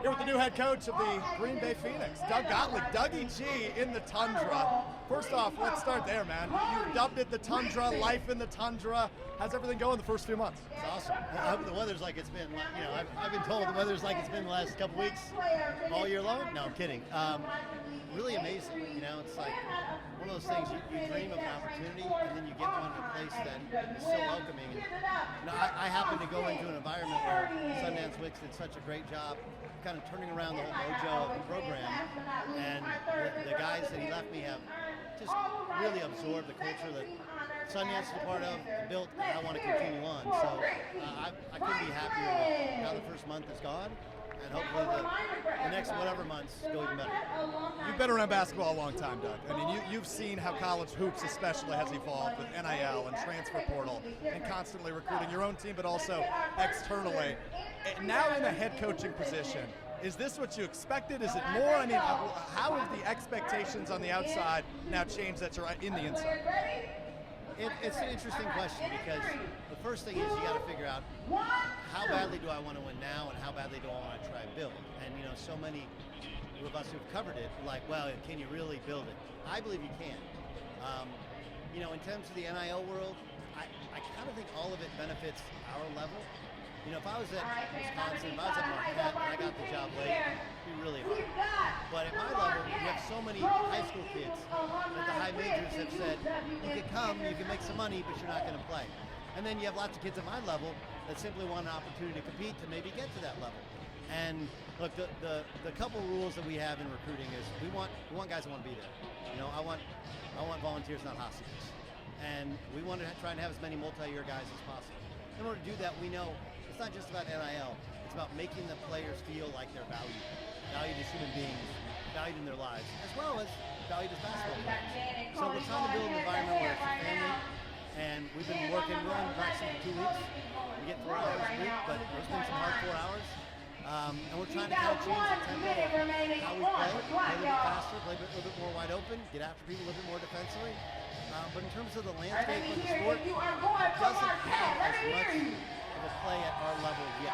Here with the new head coach of the Green Bay Phoenix, Doug Gottlieb, Dougie G in the Tundra. First off, let's start there, man. You dubbed it the Tundra, life in the Tundra. How's everything going the first few months? It's awesome. The weather's like it's been, I've been told the weather's like it's been the last couple weeks, all year long. No, I'm kidding. Really amazing. It's like one of those things you dream of an opportunity, and then you get one in a place that is so welcoming. And, I happen to go into an environment where Sundance Wicks did such a great job kind of turning around the whole mojo of the program, and the guys that he left me have just really absorbed the culture that Sundance is a part of, built, and I want to continue on. So I couldn't be happier with how the first month is gone, and hopefully the next whatever months go even better. You've been around basketball a long time, Doug. I mean, you've seen how college hoops especially has evolved with NIL and transfer portal and constantly recruiting your own team, but also externally. Now in a head coaching position, is this what you expected? Is it more? I mean, how have the expectations on the outside now changed that you're in the inside? It's an interesting question, because the first thing is you got to figure out how badly do I want to win now, and how badly do I want to try and build. And so many of us who've covered it are like, well, can you really build it? I believe you can. In terms of the NIL world, I kind of think all of it benefits our level. If I was at Wisconsin, if I was at Marquette, and I got the job late, it'd be really hard. But at my level, you have so many high school kids that the high majors have said, you can come, you can make some money, but you're not going to play. And then you have lots of kids at my level that simply want an opportunity to compete to maybe get to that level. And look, the couple rules that we have in recruiting is we want guys that want to be there. I want volunteers, not hostages. And we want to try and have as many multi-year guys as possible. In order to do that, we know it's not just about NIL. It's about making the players feel like they're valued as human beings, valued in their lives, as well as valued as basketball players. So we're trying to build an environment where it's a family, and we've been we're in practicing for 2 weeks. We get 4 hours a week, but there's been some hardcore hours. And we're trying to kind of change the tempo of how we play a little bit faster, play a little bit more wide open, get after people a little bit more defensively. But in terms of the landscape of the sport, it doesn't have as much of a play at our level yet.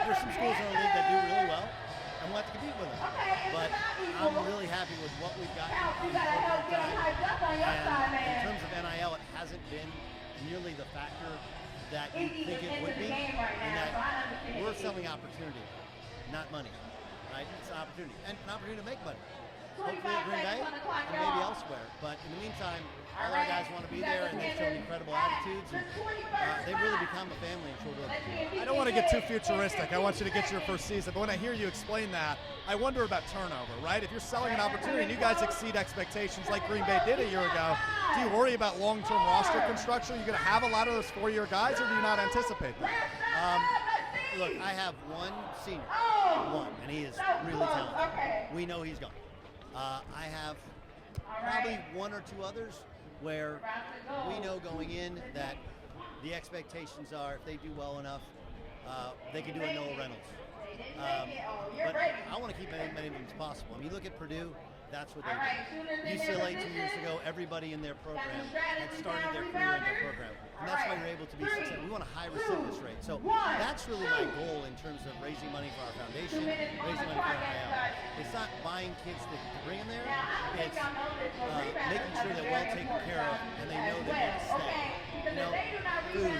There's some schools in our league that do really well, and we'll have to compete with them. But I'm really happy with what we've got in short time. And in terms of NIL, it hasn't been nearly the factor that you think it would be, and that we're selling opportunity, not money. Right? It's an opportunity, and an opportunity to make money. Hopefully at Green Bay and maybe elsewhere. But in the meantime, all our guys want to be there, and they've shown incredible attitudes, and they've really become a family in short order. I don't want to get too futuristic. I want you to get to your first season. But when I hear you explain that, I wonder about turnover, right? If you're selling an opportunity and you guys exceed expectations like Green Bay did a year ago, do you worry about long-term roster construction? Are you going to have a lot of those four-year guys, or do you not anticipate that? Look, I have one senior, and he is really talented. We know he's gone. I have probably one or two others where we know going in that the expectations are if they do well enough, they can do a Noah Reynolds. But I want to keep as many of them as possible. I mean, you look at Purdue, that's what they did. UCLA 2 years ago, everybody in their program had started their career in their program. And that's why you're able to be successful. We want a high recidivist rate. So that's really my goal in terms of raising money for our foundation, raising money for NIL. It's not buying kids to bring them there. It's making sure they're well taken care of and they know they're going to stay. Food,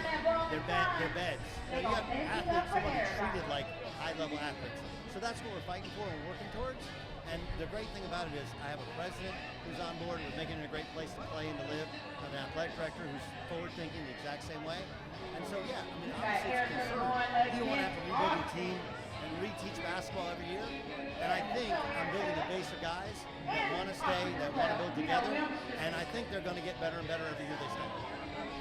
their beds. You have athletes who want to be treated like high-level athletes. So that's what we're fighting for and working towards. And the great thing about it is I have a president who's on board with making it a great place to play and to live. I have an athletic director who's forward-thinking the exact same way. And so, yeah, I mean, obviously it's a concern. You don't want to have to rebuild your team and reteach basketball every year. And I think I'm building a base of guys that want to stay, that want to build together. And I think they're going to get better and better every year they stay.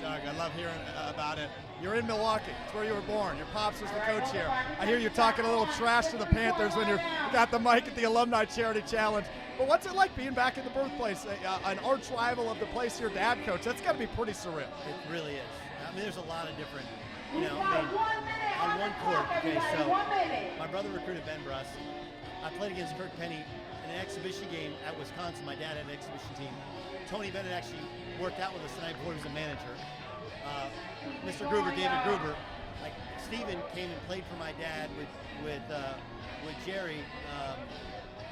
Doug, I love hearing about it. You're in Milwaukee. It's where you were born. Your pops was the coach here. I hear you talking a little trash to the Panthers when you got the mic at the Alumni Charity Challenge. But what's it like being back in the birthplace, an arch rival of the place your dad coached? That's got to be pretty surreal. It really is. I mean, there's a lot of different, on one court. Okay, so my brother recruited Ben Bruss. I played against Kirk Penny in an exhibition game at Wisconsin. My dad had an exhibition team. Tony Bennett actually worked out with us the night before he was a manager. Mr. Gruber, David Gruber, like Steven came and played for my dad with Jerry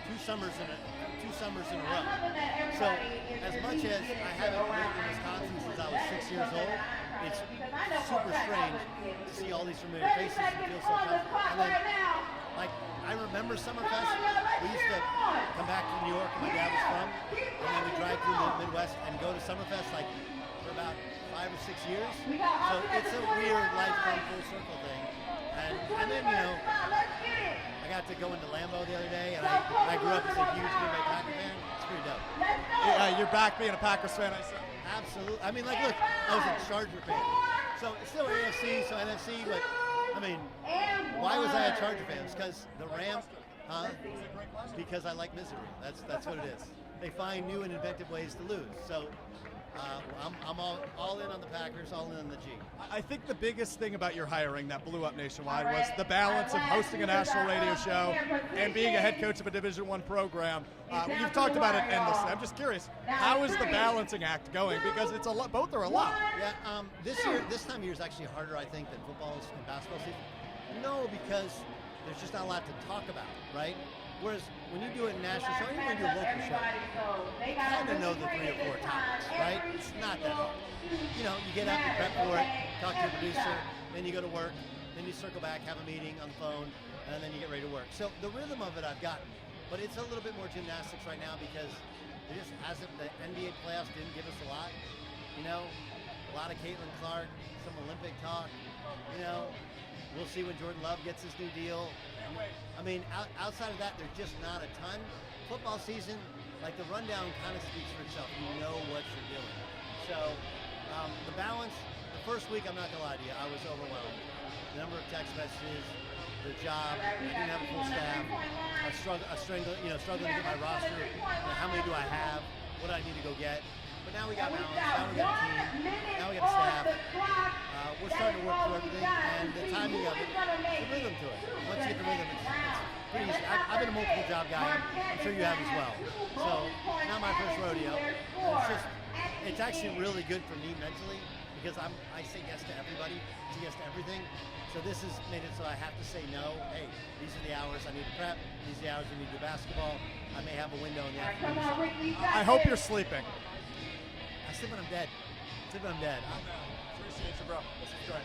2 summers in a row. So as much as I haven't lived in Wisconsin since I was 6 years old, it's super strange to see all these familiar faces and feel so comfortable. And then, like, I remember Summerfest. We used to come back to New York, where my dad was from, and then we drive through the Midwest and go to Summerfest like for about 5 or 6 years. So it's a weird lifetime full circle thing. And then, you know, I got to go into Lambeau the other day, and I grew up as a huge Green Bay Packer fan. It's pretty dope. Yeah, you're back being a Packers fan, I said. Absolutely. I mean, like, look, I was a Charger fan. So it's still AFC, so NFC, but, I mean, why was I a Charger fan? It's because the Rams, because I like misery. That's what it is. They find new and inventive ways to lose. So I'm all in on the Packers, all in on the G. I think the biggest thing about your hiring that blew up nationwide was the balance of hosting a national radio show and being a head coach of a Division I program. You've talked about it endlessly. I'm just curious, how is the balancing act going? Because it's a lot. Both are a lot. Yeah. This time of year is actually harder, I think, than football and basketball season. No, because there's just not a lot to talk about, right? Whereas when you do a national show, even when you do a local show, you kind of know the 3 or 4 topics, right? It's not that hard. You know, you get up, you prep for it, talk to your producer, then you go to work, then you circle back, have a meeting on the phone, and then you get ready to work. So the rhythm of it I've gotten, but it's a little bit more gymnastics right now because it just hasn't, the NBA playoffs didn't give us a lot. You know, a lot of Caitlin Clark, some Olympic talk, you know. We'll see when Jordan Love gets his new deal. I mean, outside of that, there's just not a ton. Football season, like the rundown kind of speaks for itself. You know what you're doing. So the balance, the first week, I'm not going to lie to you, I was overwhelmed. The number of text messages, the job, I didn't have a full staff. I struggling to get my roster. You know, how many do I have? What do I need to go get? But now we got balance, now we got a team, now we got a staff. We're starting to work through everything, and the timing of it, the rhythm to it. Once you get the rhythm, it's pretty easy. I've been a multiple job guy. I'm sure you have as well. So, not my first rodeo. It's actually really good for me mentally because I say yes to everybody, say yes to everything. So this has made it so I have to say no. Hey, these are the hours I need to prep. These are the hours I need to do basketball. I may have a window in the afternoon. I hope you're sleeping. I sleep when I'm dead. I sleep when I'm dead. Appreciate you, bro. This is great.